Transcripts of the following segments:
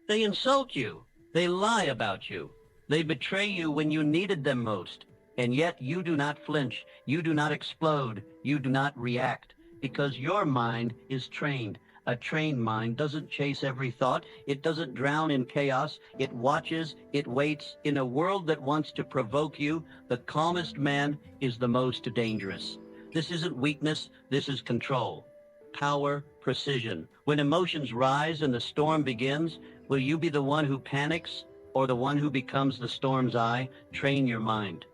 They insult you. They lie about you. They betray you when you needed them most. And yet you do not flinch. You do not explode. You do not react. Because your mind is trained. A trained mind doesn't chase every thought. It doesn't drown in chaos. It watches. It waits. In a world that wants to provoke you, the calmest man is the most dangerous. This isn't weakness. This is control. Power, precision. When emotions rise and the storm begins, will you be the one who panics or the one who becomes the storm's eye? Train your mind.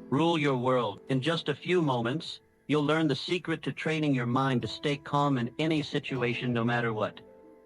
Rule your world. In just a few moments, you'll learn the secret to training your mind to stay calm in any situation no matter what.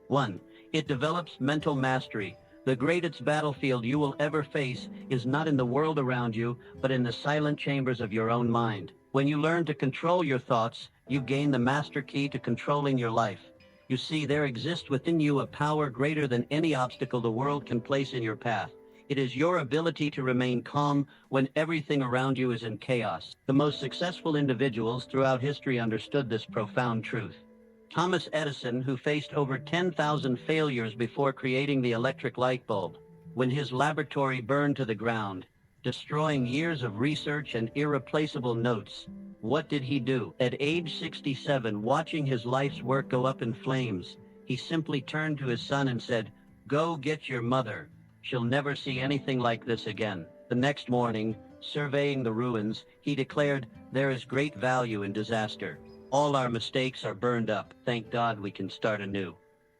1. It develops mental mastery. The greatest battlefield you will ever face is not in the world around you, but in the silent chambers of your own mind. When you learn to control your thoughts, you gain the master key to controlling your life. You see, there exists within you a power greater than any obstacle the world can place in your path. It is your ability to remain calm when everything around you is in chaos. The most successful individuals throughout history understood this profound truth. Thomas Edison, who faced over 10,000 failures before creating the electric light bulb, when his laboratory burned to the ground, destroying years of research and irreplaceable notes, what did he do? At age 67, watching his life's work go up in flames, he simply turned to his son and said, "Go get your mother. She'll never see anything like this again." The next morning, surveying the ruins, he declared, "There is great value in disaster. All our mistakes are burned up. Thank God we can start anew."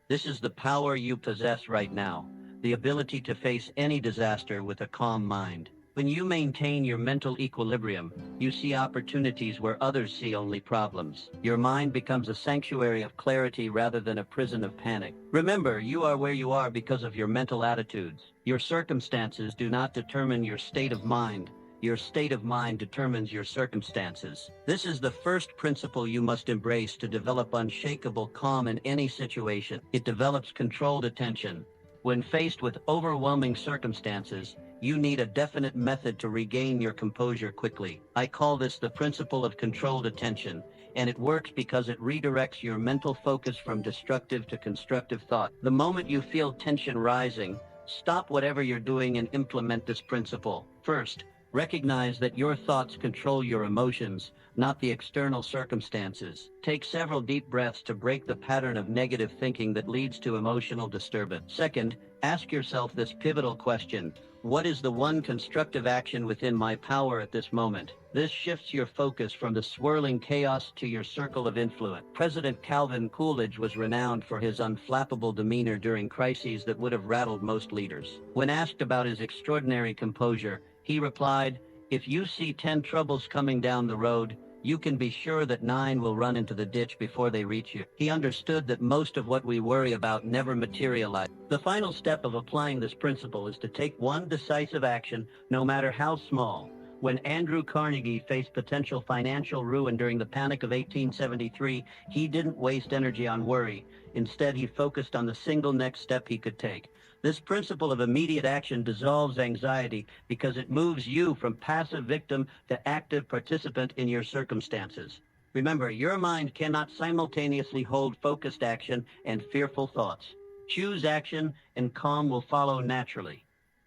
This is the power you possess right now, the ability to face any disaster with a calm mind. When you maintain your mental equilibrium, you see opportunities where others see only problems. Your mind becomes a sanctuary of clarity rather than a prison of panic. Remember, you are where you are because of your mental attitudes. Your circumstances do not determine your state of mind. Your state of mind determines your circumstances. This is the first principle you must embrace to develop unshakable calm in any situation. It develops controlled attention. When faced with overwhelming circumstances, you need a definite method to regain your composure quickly. I call this the principle of controlled attention, and it works because it redirects your mental focus from destructive to constructive thought. The moment you feel tension rising, stop whatever you're doing and implement this principle. First, recognize that your thoughts control your emotions, not the external circumstances. Take several deep breaths to break the pattern of negative thinking that leads to emotional disturbance. Second, ask yourself this pivotal question: what is the one constructive action within my power at this moment? This shifts your focus from the swirling chaos to your circle of influence. President Calvin Coolidge was renowned for his unflappable demeanor during crises that would have rattled most leaders. When asked about his extraordinary composure, he replied, "If you see 10 troubles coming down the road, you can be sure that 9 will run into the ditch before they reach you." He understood that most of what we worry about never materializes. The final step of applying this principle is to take one decisive action, no matter how small. When Andrew Carnegie faced potential financial ruin during the Panic of 1873, he didn't waste energy on worry. Instead, he focused on the single next step he could take. This principle of immediate action dissolves anxiety because it moves you from passive victim to active participant in your circumstances. Remember, your mind cannot simultaneously hold focused action and fearful thoughts. Choose action, and calm will follow naturally.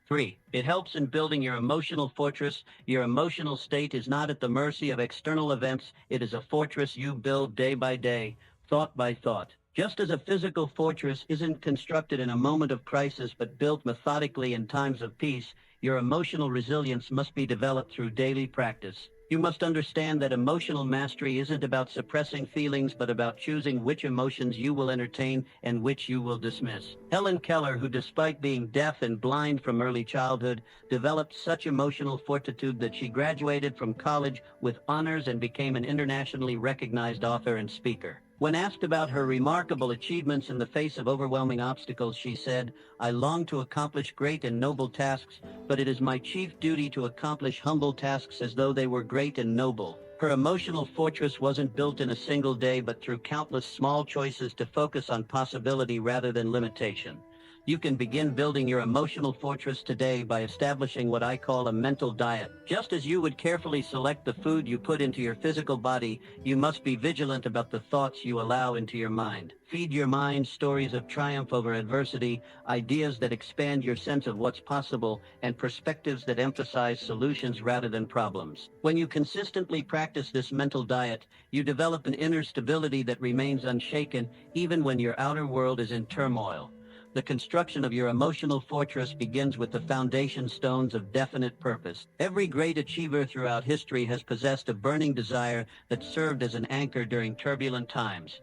3. It helps in building your emotional fortress. Your emotional state is not at the mercy of external events. It is a fortress you build day by day, thought by thought. Just as a physical fortress isn't constructed in a moment of crisis but built methodically in times of peace, your emotional resilience must be developed through daily practice. You must understand that emotional mastery isn't about suppressing feelings but about choosing which emotions you will entertain and which you will dismiss. Helen Keller, who despite being deaf and blind from early childhood, developed such emotional fortitude that she graduated from college with honors and became an internationally recognized author and speaker. When asked about her remarkable achievements in the face of overwhelming obstacles, she said, "I long to accomplish great and noble tasks, but it is my chief duty to accomplish humble tasks as though they were great and noble." Her emotional fortress wasn't built in a single day, but through countless small choices to focus on possibility rather than limitation. You can begin building your emotional fortress today by establishing what I call a mental diet. Just as you would carefully select the food you put into your physical body, you must be vigilant about the thoughts you allow into your mind. Feed your mind stories of triumph over adversity, ideas that expand your sense of what's possible, and perspectives that emphasize solutions rather than problems. When you consistently practice this mental diet, you develop an inner stability that remains unshaken even when your outer world is in turmoil. The construction of your emotional fortress begins with the foundation stones of definite purpose. Every great achiever throughout history has possessed a burning desire that served as an anchor during turbulent times.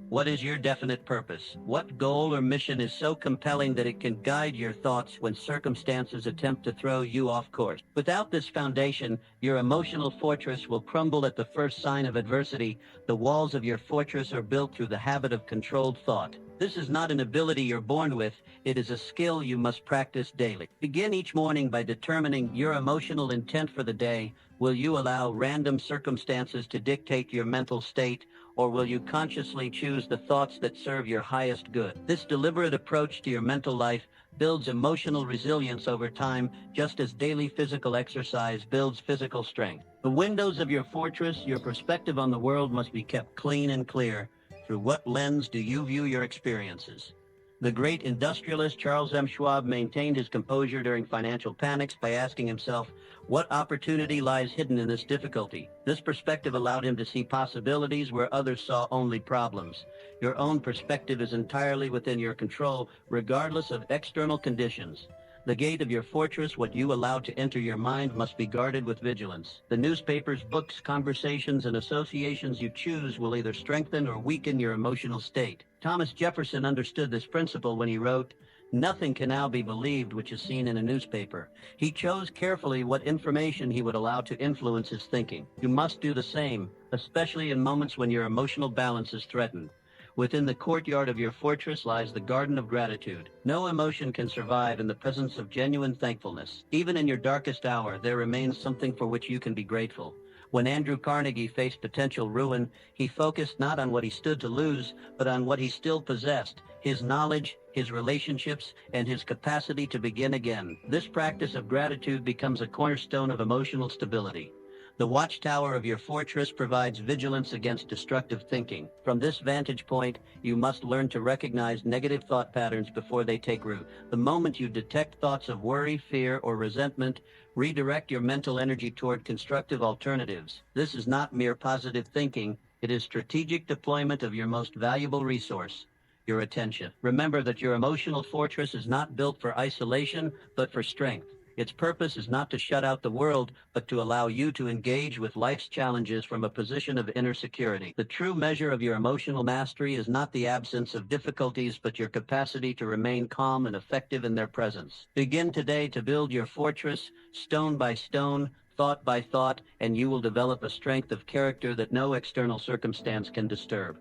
What is your definite purpose? What goal or mission is so compelling that it can guide your thoughts when circumstances attempt to throw you off course? Without this foundation, your emotional fortress will crumble at the first sign of adversity. The walls of your fortress are built through the habit of controlled thought. This is not an ability you're born with, it is a skill you must practice daily. Begin each morning by determining your emotional intent for the day. Will you allow random circumstances to dictate your mental state, or will you consciously choose the thoughts that serve your highest good? This deliberate approach to your mental life builds emotional resilience over time, just as daily physical exercise builds physical strength. The windows of your fortress, your perspective on the world must be kept clean and clear. Through what lens do you view your experiences? The great industrialist Charles M. Schwab maintained his composure during financial panics by asking himself, what opportunity lies hidden in this difficulty? This perspective allowed him to see possibilities where others saw only problems. Your own perspective is entirely within your control, regardless of external conditions. The gate of your fortress, what you allow to enter your mind, must be guarded with vigilance. The newspapers, books, conversations, and associations you choose will either strengthen or weaken your emotional state. Thomas Jefferson understood this principle when he wrote, "Nothing can now be believed which is seen in a newspaper." He chose carefully what information he would allow to influence his thinking. You must do the same, especially in moments when your emotional balance is threatened. Within the courtyard of your fortress lies the garden of gratitude. No emotion can survive in the presence of genuine thankfulness. Even in your darkest hour, there remains something for which you can be grateful. When Andrew Carnegie faced potential ruin, he focused not on what he stood to lose, but on what he still possessed: his knowledge, his relationships, and his capacity to begin again. This practice of gratitude becomes a cornerstone of emotional stability. The watchtower of your fortress provides vigilance against destructive thinking. From this vantage point, you must learn to recognize negative thought patterns before they take root. The moment you detect thoughts of worry, fear, or resentment, redirect your mental energy toward constructive alternatives. This is not mere positive thinking, it is strategic deployment of your most valuable resource, your attention. Remember that your emotional fortress is not built for isolation, but for strength. Its purpose is not to shut out the world, but to allow you to engage with life's challenges from a position of inner security. The true measure of your emotional mastery is not the absence of difficulties, but your capacity to remain calm and effective in their presence. Begin today to build your fortress, stone by stone, thought by thought, and you will develop a strength of character that no external circumstance can disturb.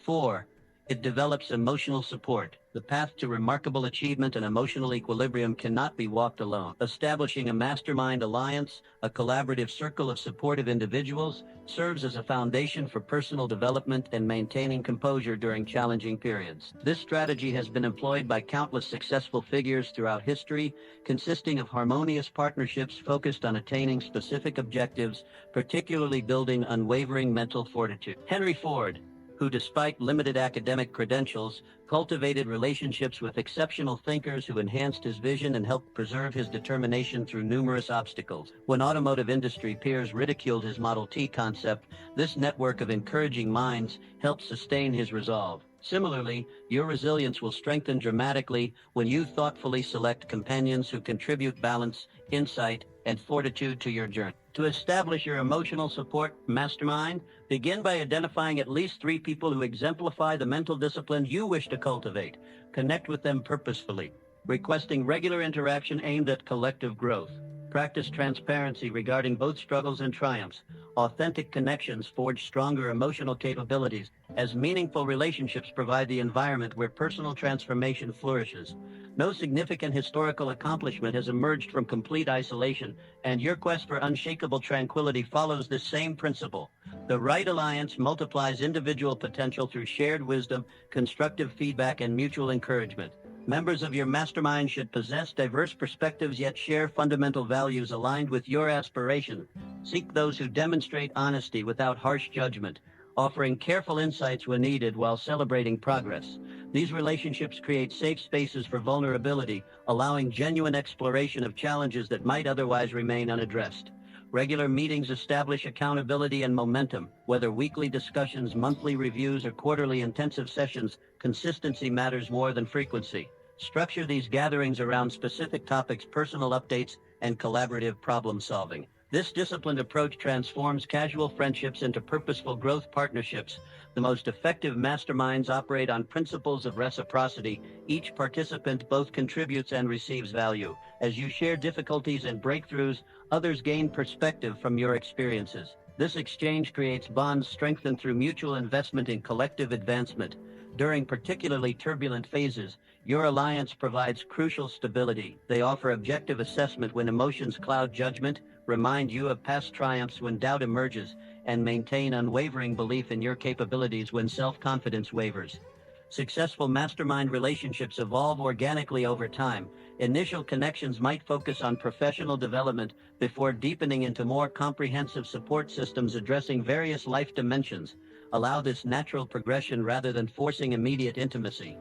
4. It develops emotional support. The path to remarkable achievement and emotional equilibrium cannot be walked alone. Establishing a mastermind alliance, a collaborative circle of supportive individuals, serves as a foundation for personal development and maintaining composure during challenging periods. This strategy has been employed by countless successful figures throughout history, consisting of harmonious partnerships focused on attaining specific objectives, particularly building unwavering mental fortitude. Henry Ford, who despite limited academic credentials, cultivated relationships with exceptional thinkers who enhanced his vision and helped preserve his determination through numerous obstacles. When automotive industry peers ridiculed his Model T concept, this network of encouraging minds helped sustain his resolve. Similarly, your resilience will strengthen dramatically when you thoughtfully select companions who contribute balance, insight, and fortitude to your journey. To establish your emotional support mastermind, begin by identifying at least 3 people who exemplify the mental discipline you wish to cultivate. Connect with them purposefully, requesting regular interaction aimed at collective growth. Practice transparency regarding both struggles and triumphs. Authentic connections forge stronger emotional capabilities, as meaningful relationships provide the environment where personal transformation flourishes. No significant historical accomplishment has emerged from complete isolation, and your quest for unshakable tranquility follows this same principle. The right alliance multiplies individual potential through shared wisdom, constructive feedback, and mutual encouragement. Members of your mastermind should possess diverse perspectives yet share fundamental values aligned with your aspiration. Seek those who demonstrate honesty without harsh judgment, offering careful insights when needed while celebrating progress. These relationships create safe spaces for vulnerability, allowing genuine exploration of challenges that might otherwise remain unaddressed. Regular meetings establish accountability and momentum. Whether weekly discussions, monthly reviews, or quarterly intensive sessions, consistency matters more than frequency. Structure these gatherings around specific topics, personal updates, and collaborative problem solving. This disciplined approach transforms casual friendships into purposeful growth partnerships. The most effective masterminds operate on principles of reciprocity. Each participant both contributes and receives value. As you share difficulties and breakthroughs, others gain perspective from your experiences. This exchange creates bonds strengthened through mutual investment in collective advancement. During particularly turbulent phases, your alliance provides crucial stability. They offer objective assessment when emotions cloud judgment, remind you of past triumphs when doubt emerges, and maintain unwavering belief in your capabilities when self-confidence wavers. Successful mastermind relationships evolve organically over time. Initial connections might focus on professional development before deepening into more comprehensive support systems addressing various life dimensions. Allow this natural progression rather than forcing immediate intimacy.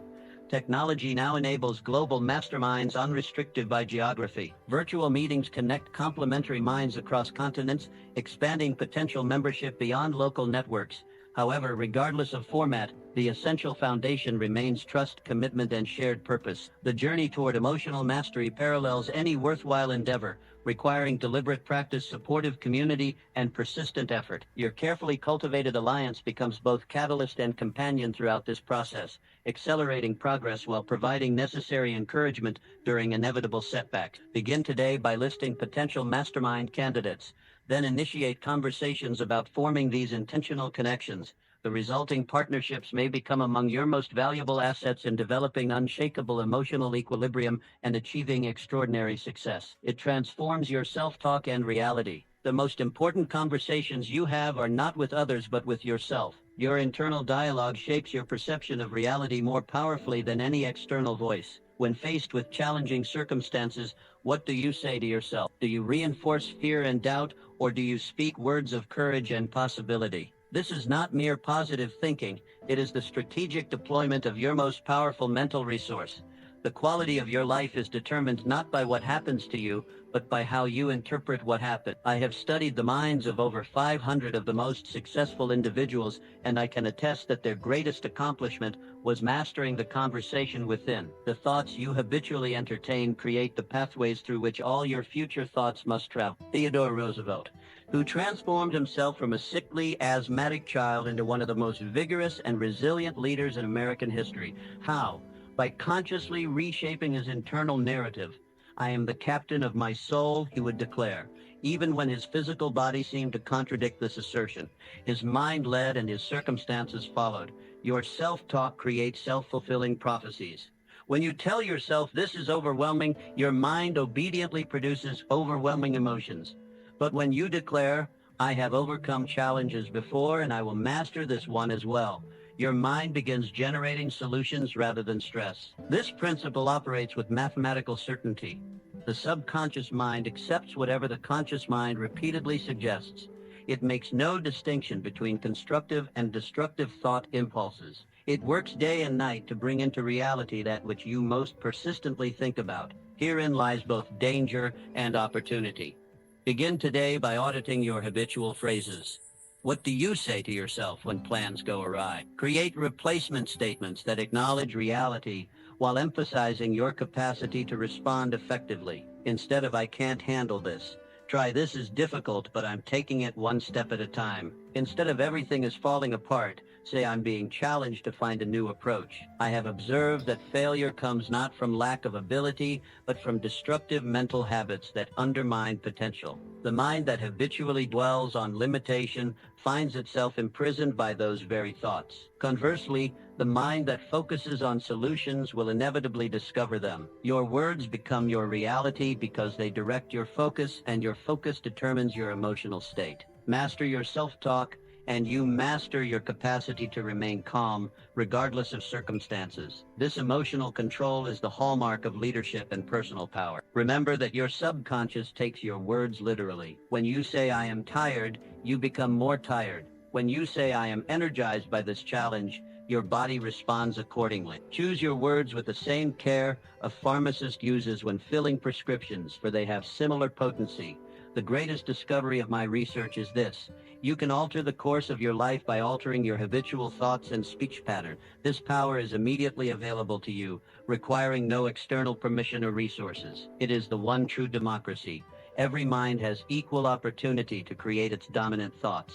Technology now enables global masterminds unrestricted by geography. Virtual meetings connect complementary minds across continents, expanding potential membership beyond local networks. However, regardless of format, the essential foundation remains trust, commitment, and shared purpose. The journey toward emotional mastery parallels any worthwhile endeavor, requiring deliberate practice, supportive community, and persistent effort. Your carefully cultivated alliance becomes both catalyst and companion throughout this process, accelerating progress while providing necessary encouragement during inevitable setbacks. Begin today by listing potential mastermind candidates. Then initiate conversations about forming these intentional connections. The resulting partnerships may become among your most valuable assets in developing unshakable emotional equilibrium and achieving extraordinary success. It transforms your self-talk and reality. The most important conversations you have are not with others but with yourself. Your internal dialogue shapes your perception of reality more powerfully than any external voice. When faced with challenging circumstances, what do you say to yourself? Do you reinforce fear and doubt, or do you speak words of courage and possibility? This is not mere positive thinking. It is the strategic deployment of your most powerful mental resource. The quality of your life is determined not by what happens to you, but by how you interpret what happened. I have studied the minds of over 500 of the most successful individuals, and I can attest that their greatest accomplishment was mastering the conversation within. The thoughts you habitually entertain create the pathways through which all your future thoughts must travel. Theodore Roosevelt, who transformed himself from a sickly, asthmatic child into one of the most vigorous and resilient leaders in American history. How? By consciously reshaping his internal narrative. I am the captain of my soul, he would declare, even when his physical body seemed to contradict this assertion. His mind led and his circumstances followed. Your self-talk creates self-fulfilling prophecies. When you tell yourself this is overwhelming, your mind obediently produces overwhelming emotions. But when you declare, I have overcome challenges before and I will master this one as well, your mind begins generating solutions rather than stress. This principle operates with mathematical certainty. The subconscious mind accepts whatever the conscious mind repeatedly suggests. It makes no distinction between constructive and destructive thought impulses. It works day and night to bring into reality that which you most persistently think about. Herein lies both danger and opportunity. Begin today by auditing your habitual phrases. What do you say to yourself when plans go awry? Create replacement statements that acknowledge reality while emphasizing your capacity to respond effectively. Instead of I can't handle this, try this is difficult, but I'm taking it one step at a time. Instead of everything is falling apart, say I'm being challenged to find a new approach. I have observed that failure comes not from lack of ability, but from destructive mental habits that undermine potential. The mind that habitually dwells on limitation finds itself imprisoned by those very thoughts. Conversely, the mind that focuses on solutions will inevitably discover them. Your words become your reality because they direct your focus, and your focus determines your emotional state. Master your self-talk, and you master your capacity to remain calm regardless of circumstances. This emotional control is the hallmark of leadership and personal power. Remember that your subconscious takes your words literally. When you say, "I am tired," you become more tired. When you say, "I am energized by this challenge," your body responds accordingly. Choose your words with the same care a pharmacist uses when filling prescriptions, for they have similar potency. The greatest discovery of my research is this: you can alter the course of your life by altering your habitual thoughts and speech pattern. This power is immediately available to you, requiring no external permission or resources. It is the one true democracy. Every mind has equal opportunity to create its dominant thoughts.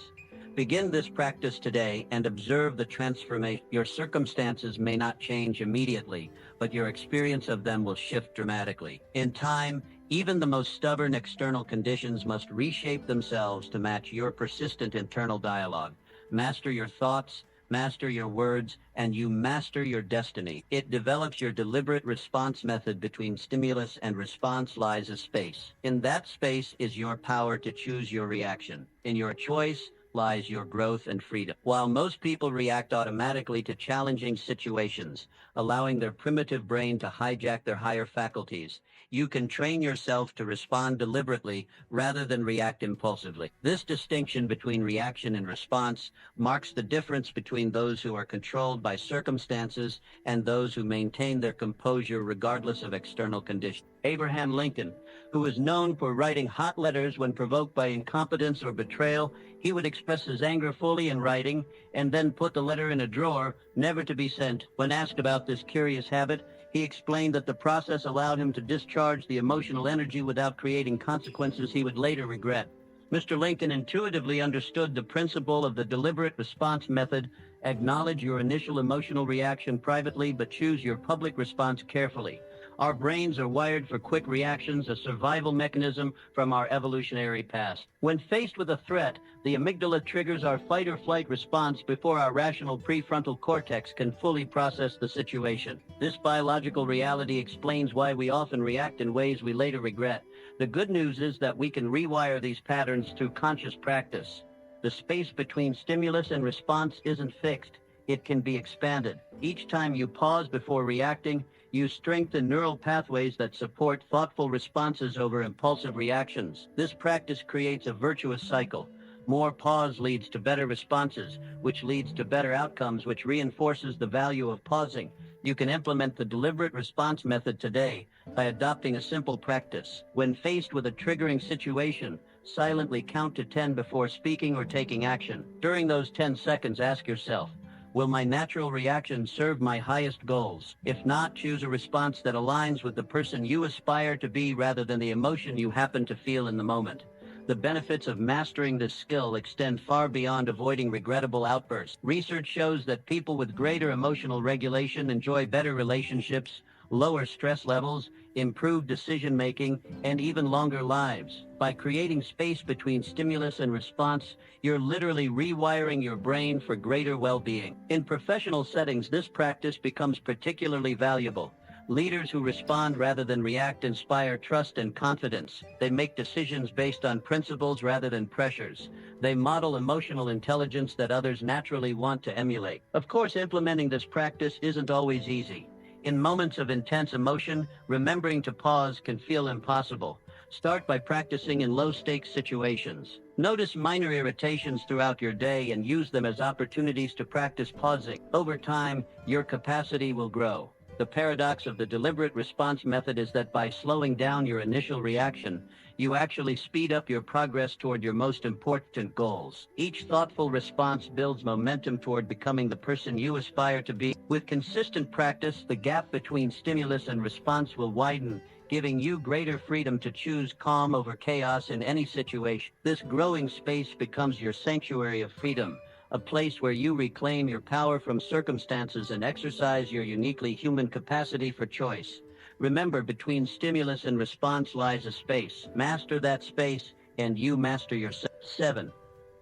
Begin this practice today and observe the transformation. Your circumstances may not change immediately, but your experience of them will shift dramatically. In time, even the most stubborn external conditions must reshape themselves to match your persistent internal dialogue. Master your thoughts, master your words, and you master your destiny. It develops your deliberate response method. Between stimulus and response lies a space. In that space is your power to choose your reaction. In your choice lies your growth and freedom. While most people react automatically to challenging situations, allowing their primitive brain to hijack their higher faculties, you can train yourself to respond deliberately rather than react impulsively. This distinction between reaction and response marks the difference between those who are controlled by circumstances and those who maintain their composure regardless of external conditions. Abraham Lincoln, who was known for writing hot letters when provoked by incompetence or betrayal, he would express his anger fully in writing and then put the letter in a drawer, never to be sent. When asked about this curious habit, he explained that the process allowed him to discharge the emotional energy without creating consequences he would later regret. Mr. Lincoln intuitively understood the principle of the deliberate response method. Acknowledge your initial emotional reaction privately, but choose your public response carefully. Our brains are wired for quick reactions, a survival mechanism from our evolutionary past. When faced with a threat, the amygdala triggers our fight or flight response before our rational prefrontal cortex can fully process the situation. This biological reality explains why we often react in ways we later regret. The good news is that we can rewire these patterns through conscious practice. The space between stimulus and response isn't fixed. It can be expanded. Each time you pause before reacting, you strengthen neural pathways that support thoughtful responses over impulsive reactions. This practice creates a virtuous cycle. More pause leads to better responses, which leads to better outcomes, which reinforces the value of pausing. You can implement the deliberate response method today by adopting a simple practice. When faced with a triggering situation, silently count to 10 before speaking or taking action. During those 10 seconds, ask yourself, will my natural reaction serve my highest goals? If not, choose a response that aligns with the person you aspire to be rather than the emotion you happen to feel in the moment. The benefits of mastering this skill extend far beyond avoiding regrettable outbursts. Research shows that people with greater emotional regulation enjoy better relationships, lower stress levels, improved decision-making, and even longer lives. By creating space between stimulus and response, you're literally rewiring your brain for greater well-being. In professional settings, this practice becomes particularly valuable. Leaders who respond rather than react inspire trust and confidence. They make decisions based on principles rather than pressures. They model emotional intelligence that others naturally want to emulate. Of course, implementing this practice isn't always easy. In moments of intense emotion, remembering to pause can feel impossible. Start by practicing in low-stakes situations. Notice minor irritations throughout your day and use them as opportunities to practice pausing. Over time, your capacity will grow. The paradox of the deliberate response method is that by slowing down your initial reaction, you actually speed up your progress toward your most important goals. Each thoughtful response builds momentum toward becoming the person you aspire to be. With consistent practice, the gap between stimulus and response will widen, giving you greater freedom to choose calm over chaos in any situation. This growing space becomes your sanctuary of freedom, a place where you reclaim your power from circumstances and exercise your uniquely human capacity for choice. Remember, between stimulus and response lies a space. Master that space, and you master yourself. 7.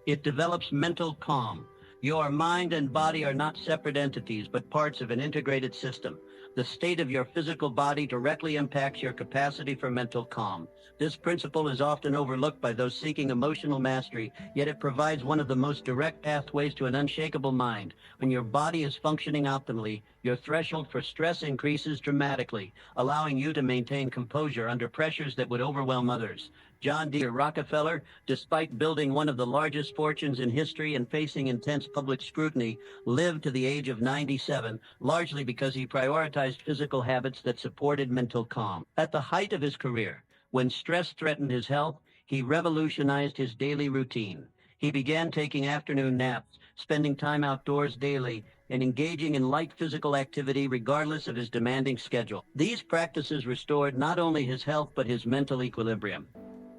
It develops mental calm. Your mind and body are not separate entities, but parts of an integrated system. The state of your physical body directly impacts your capacity for mental calm. This principle is often overlooked by those seeking emotional mastery, yet it provides one of the most direct pathways to an unshakable mind. When your body is functioning optimally, your threshold for stress increases dramatically, allowing you to maintain composure under pressures that would overwhelm others. John D. Rockefeller, despite building one of the largest fortunes in history and facing intense public scrutiny, lived to the age of 97, largely because he prioritized physical habits that supported mental calm. At the height of his career, when stress threatened his health, he revolutionized his daily routine. He began taking afternoon naps, spending time outdoors daily, and engaging in light physical activity regardless of his demanding schedule. These practices restored not only his health but his mental equilibrium.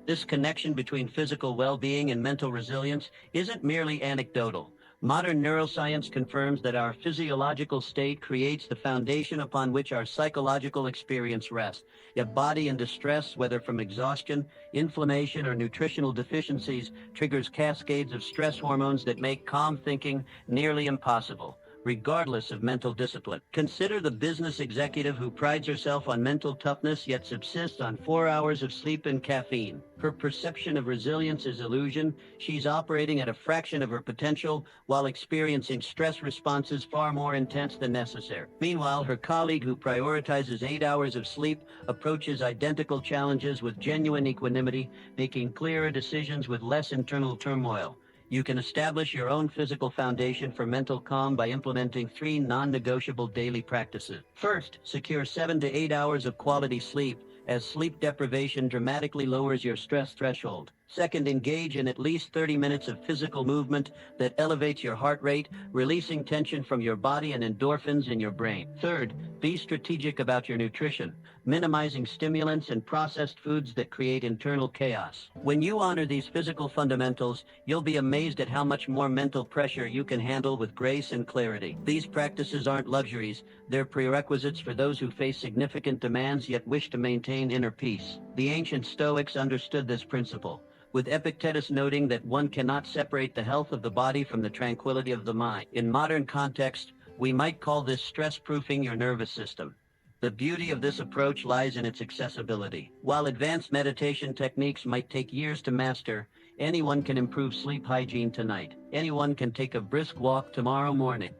This connection between physical well-being and mental resilience isn't merely anecdotal. Modern neuroscience confirms that our physiological state creates the foundation upon which our psychological experience rests. A body in distress, whether from exhaustion, inflammation, or nutritional deficiencies, triggers cascades of stress hormones that make calm thinking nearly impossible, regardless of mental discipline. Consider the business executive who prides herself on mental toughness yet subsists on 4 hours of sleep and caffeine. Her perception of resilience is illusion. She's operating at a fraction of her potential while experiencing stress responses far more intense than necessary. Meanwhile, her colleague who prioritizes 8 hours of sleep approaches identical challenges with genuine equanimity, making clearer decisions with less internal turmoil. You can establish your own physical foundation for mental calm by implementing 3 non-negotiable daily practices. First, secure 7 to 8 hours of quality sleep, as sleep deprivation dramatically lowers your stress threshold. Second, engage in at least 30 minutes of physical movement that elevates your heart rate, releasing tension from your body and endorphins in your brain. Third, be strategic about your nutrition, minimizing stimulants and processed foods that create internal chaos. When you honor these physical fundamentals, you'll be amazed at how much more mental pressure you can handle with grace and clarity. These practices aren't luxuries, they're prerequisites for those who face significant demands yet wish to maintain inner peace. The ancient Stoics understood this principle, with Epictetus noting that one cannot separate the health of the body from the tranquility of the mind. In modern context, we might call this stress-proofing your nervous system. The beauty of this approach lies in its accessibility. While advanced meditation techniques might take years to master, anyone can improve sleep hygiene tonight. Anyone can take a brisk walk tomorrow morning.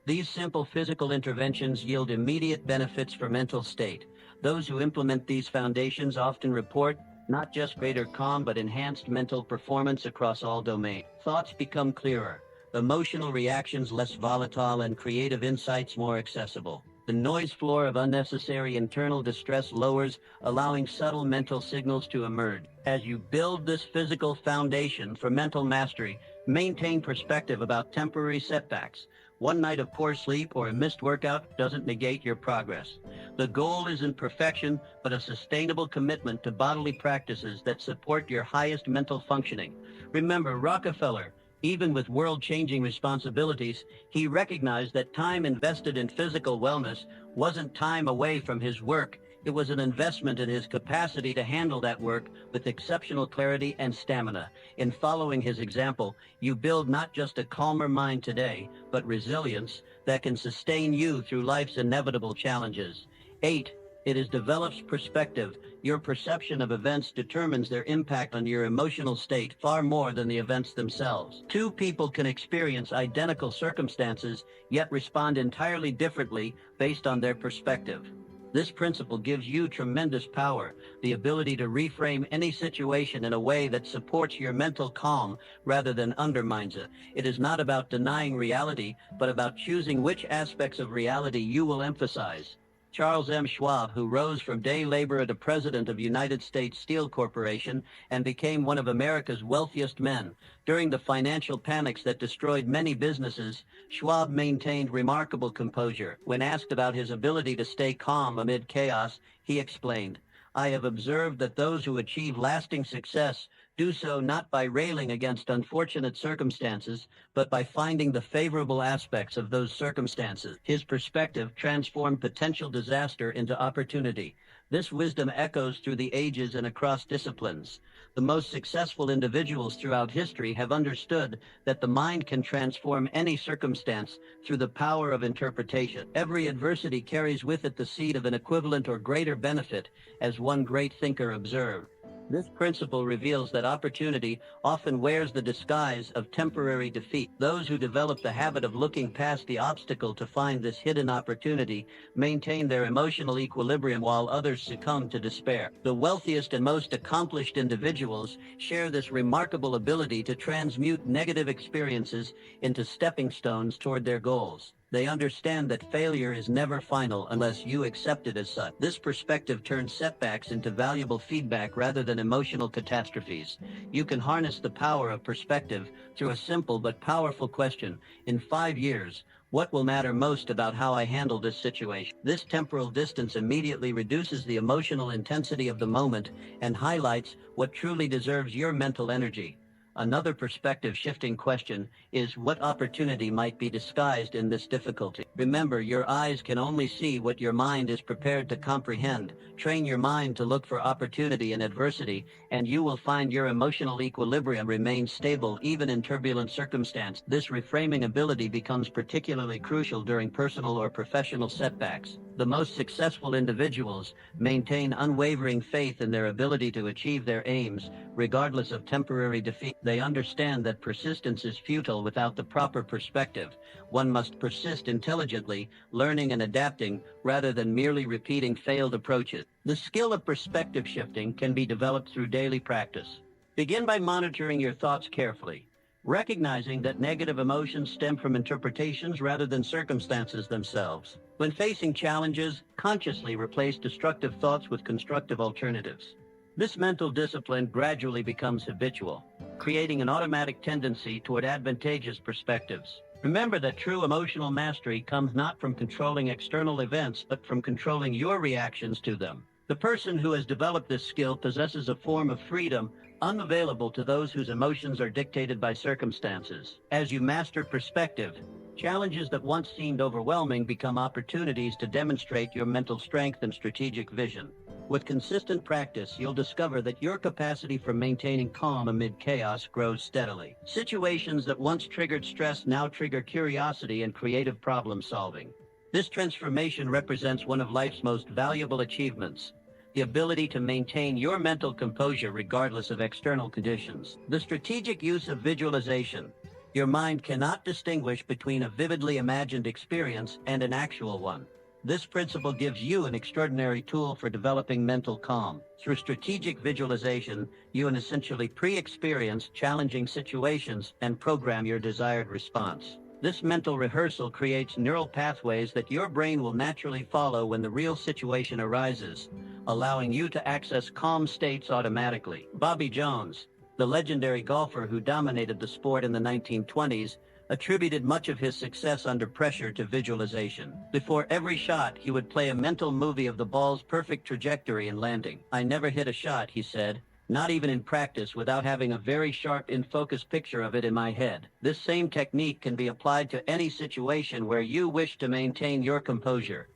These simple physical interventions yield immediate benefits for mental state. Those who implement these foundations often report not just greater calm but enhanced mental performance across all domains. Thoughts become clearer, emotional reactions less volatile, and creative insights more accessible. The noise floor of unnecessary internal distress lowers, allowing subtle mental signals to emerge. As you build this physical foundation for mental mastery, maintain perspective about temporary setbacks. One night of poor sleep or a missed workout doesn't negate your progress. The goal isn't perfection, but a sustainable commitment to bodily practices that support your highest mental functioning. Remember, Rockefeller, even with world-changing responsibilities, he recognized that time invested in physical wellness wasn't time away from his work. It was an investment in his capacity to handle that work with exceptional clarity and stamina. In following his example, you build not just a calmer mind today, but resilience that can sustain you through life's inevitable challenges. 8. It develops perspective. Your perception of events determines their impact on your emotional state far more than the events themselves. Two people can experience identical circumstances, yet respond entirely differently based on their perspective. This principle gives you tremendous power, the ability to reframe any situation in a way that supports your mental calm rather than undermines it. It is not about denying reality, but about choosing which aspects of reality you will emphasize. Charles M. Schwab, who rose from day laborer to president of United States Steel Corporation and became one of America's wealthiest men. During the financial panics that destroyed many businesses, Schwab maintained remarkable composure. When asked about his ability to stay calm amid chaos, he explained, "I have observed that those who achieve lasting success do so not by railing against unfortunate circumstances, but by finding the favorable aspects of those circumstances." His perspective transformed potential disaster into opportunity. This wisdom echoes through the ages and across disciplines. The most successful individuals throughout history have understood that the mind can transform any circumstance through the power of interpretation. Every adversity carries with it the seed of an equivalent or greater benefit, as one great thinker observed. This principle reveals that opportunity often wears the disguise of temporary defeat. Those who develop the habit of looking past the obstacle to find this hidden opportunity maintain their emotional equilibrium while others succumb to despair. The wealthiest and most accomplished individuals share this remarkable ability to transmute negative experiences into stepping stones toward their goals. They understand that failure is never final unless you accept it as such. This perspective turns setbacks into valuable feedback rather than emotional catastrophes. You can harness the power of perspective through a simple but powerful question. In 5 years, what will matter most about how I handle this situation? This temporal distance immediately reduces the emotional intensity of the moment and highlights what truly deserves your mental energy. Another perspective-shifting question is what opportunity might be disguised in this difficulty. Remember, your eyes can only see what your mind is prepared to comprehend. Train your mind to look for opportunity in adversity, and you will find your emotional equilibrium remains stable even in turbulent circumstances. This reframing ability becomes particularly crucial during personal or professional setbacks. The most successful individuals maintain unwavering faith in their ability to achieve their aims, regardless of temporary defeat. They understand that persistence is futile without the proper perspective. One must persist intelligently, learning and adapting, rather than merely repeating failed approaches. The skill of perspective shifting can be developed through daily practice. Begin by monitoring your thoughts carefully, recognizing that negative emotions stem from interpretations rather than circumstances themselves. When facing challenges, consciously replace destructive thoughts with constructive alternatives. This mental discipline gradually becomes habitual, creating an automatic tendency toward advantageous perspectives. Remember that true emotional mastery comes not from controlling external events, but from controlling your reactions to them. The person who has developed this skill possesses a form of freedom unavailable to those whose emotions are dictated by circumstances. As you master perspective, challenges that once seemed overwhelming become opportunities to demonstrate your mental strength and strategic vision. With consistent practice, you'll discover that your capacity for maintaining calm amid chaos grows steadily. Situations that once triggered stress now trigger curiosity and creative problem solving. This transformation represents one of life's most valuable achievements, the ability to maintain your mental composure regardless of external conditions. The strategic use of visualization. Your mind cannot distinguish between a vividly imagined experience and an actual one. This principle gives you an extraordinary tool for developing mental calm. Through strategic visualization, you can essentially pre-experience challenging situations and program your desired response. This mental rehearsal creates neural pathways that your brain will naturally follow when the real situation arises, allowing you to access calm states automatically. Bobby Jones, the legendary golfer who dominated the sport in the 1920s, attributed much of his success under pressure to visualization. Before every shot, he would play a mental movie of the ball's perfect trajectory and landing. "I never hit a shot," he said, "not even in practice, without having a very sharp in-focus picture of it in my head." This same technique can be applied to any situation where you wish to maintain your composure.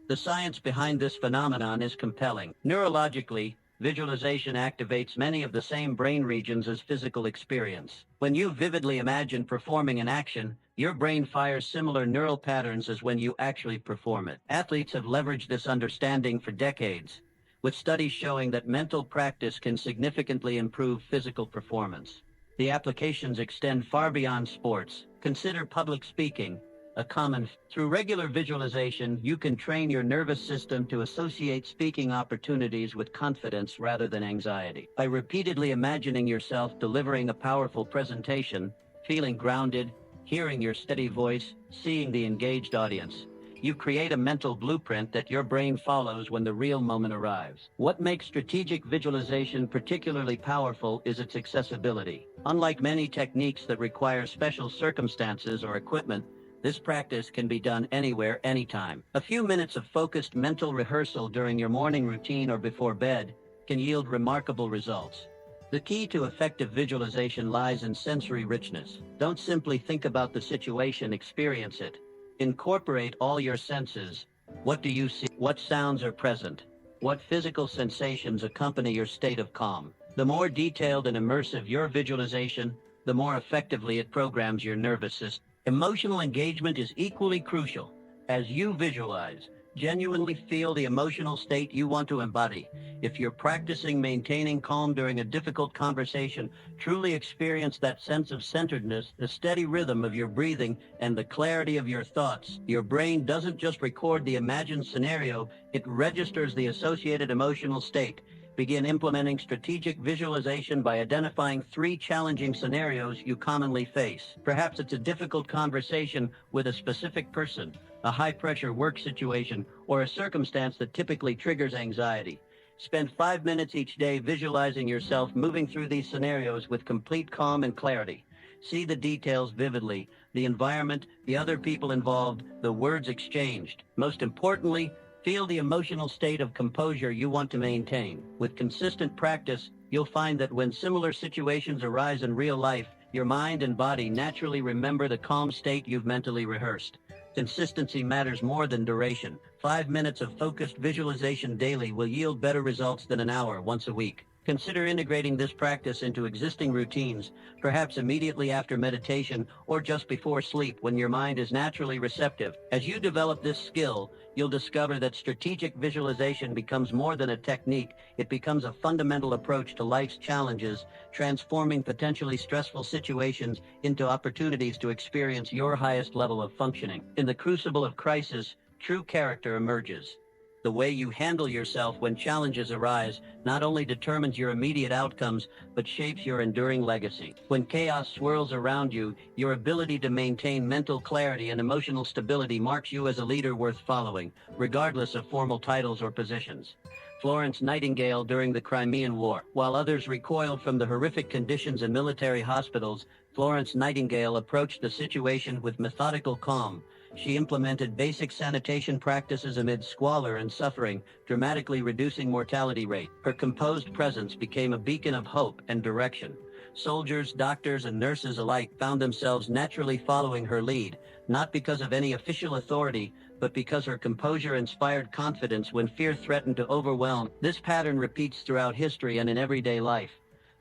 The science behind this phenomenon is compelling. Neurologically, visualization activates many of the same brain regions as physical experience. When you vividly imagine performing an action, your brain fires similar neural patterns as when you actually perform it. Athletes have leveraged this understanding for decades, with studies showing that mental practice can significantly improve physical performance. The applications extend far beyond sports. Consider public speaking, through regular visualization, you can train your nervous system to associate speaking opportunities with confidence rather than anxiety. By repeatedly imagining yourself delivering a powerful presentation, feeling grounded, hearing your steady voice, seeing the engaged audience, you create a mental blueprint that your brain follows when the real moment arrives. What makes strategic visualization particularly powerful is its accessibility. Unlike many techniques that require special circumstances or equipment, this practice can be done anywhere, anytime. A few minutes of focused mental rehearsal during your morning routine or before bed can yield remarkable results. The key to effective visualization lies in sensory richness. Don't simply think about the situation, experience it. Incorporate all your senses. What do you see? What sounds are present? What physical sensations accompany your state of calm? The more detailed and immersive your visualization, the more effectively it programs your nervous system. Emotional engagement is equally crucial. As you visualize, genuinely feel the emotional state you want to embody. If you're practicing maintaining calm during a difficult conversation, truly experience that sense of centeredness, the steady rhythm of your breathing, and the clarity of your thoughts. Your brain doesn't just record the imagined scenario, it registers the associated emotional state. Begin implementing strategic visualization by identifying 3 challenging scenarios you commonly face. Perhaps it's a difficult conversation with a specific person, a high-pressure work situation, or a circumstance that typically triggers anxiety. Spend 5 minutes each day visualizing yourself moving through these scenarios with complete calm and clarity. See the details vividly, the environment, the other people involved, the words exchanged. Most importantly, feel the emotional state of composure you want to maintain. With consistent practice, you'll find that when similar situations arise in real life, your mind and body naturally remember the calm state you've mentally rehearsed. Consistency matters more than duration. 5 minutes of focused visualization daily will yield better results than an hour once a week. Consider integrating this practice into existing routines, perhaps immediately after meditation or just before sleep when your mind is naturally receptive. As you develop this skill, you'll discover that strategic visualization becomes more than a technique. It becomes a fundamental approach to life's challenges, transforming potentially stressful situations into opportunities to experience your highest level of functioning. In the crucible of crisis, true character emerges. The way you handle yourself when challenges arise not only determines your immediate outcomes, but shapes your enduring legacy. When chaos swirls around you, your ability to maintain mental clarity and emotional stability marks you as a leader worth following, regardless of formal titles or positions. Florence Nightingale during the Crimean War. While others recoiled from the horrific conditions in military hospitals, Florence Nightingale approached the situation with methodical calm. She implemented basic sanitation practices amid squalor and suffering, dramatically reducing mortality rate. Her composed presence became a beacon of hope and direction. Soldiers, doctors, and nurses alike found themselves naturally following her lead, not because of any official authority, but because her composure inspired confidence when fear threatened to overwhelm. This pattern repeats throughout history and in everyday life.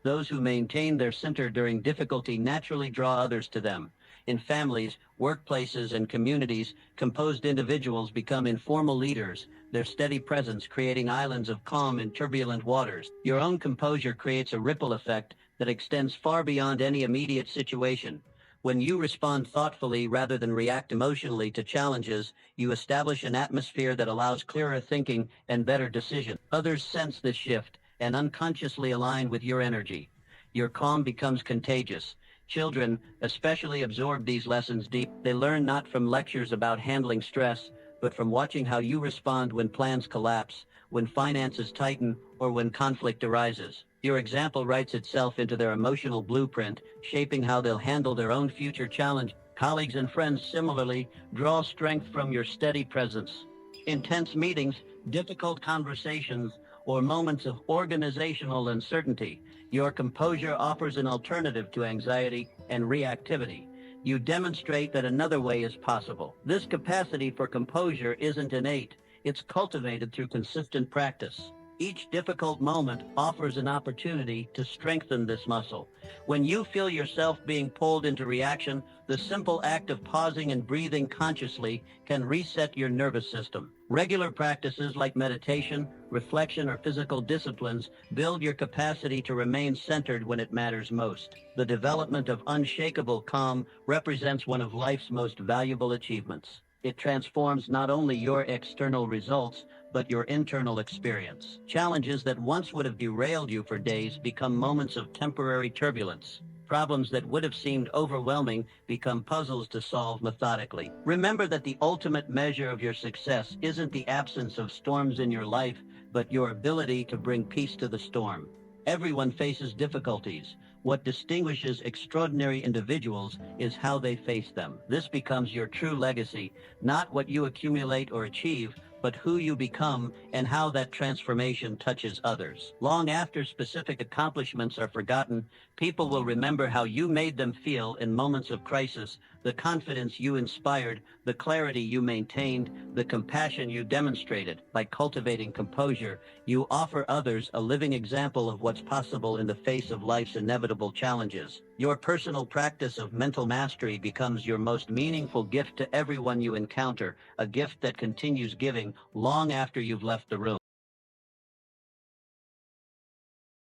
Those who maintain their center during difficulty naturally draw others to them. In families, workplaces, and communities, composed individuals become informal leaders, their steady presence creating islands of calm in turbulent waters. Your own composure creates a ripple effect that extends far beyond any immediate situation. When you respond thoughtfully rather than react emotionally to challenges, you establish an atmosphere that allows clearer thinking and better decisions. Others sense this shift and unconsciously align with your energy. Your calm becomes contagious. Children especially absorb these lessons deep. They learn not from lectures about handling stress, but from watching how you respond when plans collapse, when finances tighten, or when conflict arises. Your example writes itself into their emotional blueprint, shaping how they'll handle their own future challenge. Colleagues and friends similarly draw strength from your steady presence. Intense meetings, difficult conversations, or moments of organizational uncertainty, your composure offers an alternative to anxiety and reactivity. You demonstrate that another way is possible. This capacity for composure isn't innate. It's cultivated through consistent practice. Each difficult moment offers an opportunity to strengthen this muscle. When you feel yourself being pulled into reaction, the simple act of pausing and breathing consciously can reset your nervous system. Regular practices like meditation, reflection, or physical disciplines build your capacity to remain centered when it matters most. The development of unshakable calm represents one of life's most valuable achievements. It transforms not only your external results, but your internal experience. Challenges that once would have derailed you for days become moments of temporary turbulence. Problems that would have seemed overwhelming become puzzles to solve methodically. Remember that the ultimate measure of your success isn't the absence of storms in your life, but your ability to bring peace to the storm. Everyone faces difficulties. What distinguishes extraordinary individuals is how they face them. This becomes your true legacy, not what you accumulate or achieve, but who you become and how that transformation touches others. Long after specific accomplishments are forgotten, people will remember how you made them feel in moments of crisis, the confidence you inspired, the clarity you maintained, the compassion you demonstrated. By cultivating composure, you offer others a living example of what's possible in the face of life's inevitable challenges. Your personal practice of mental mastery becomes your most meaningful gift to everyone you encounter, a gift that continues giving long after you've left the room.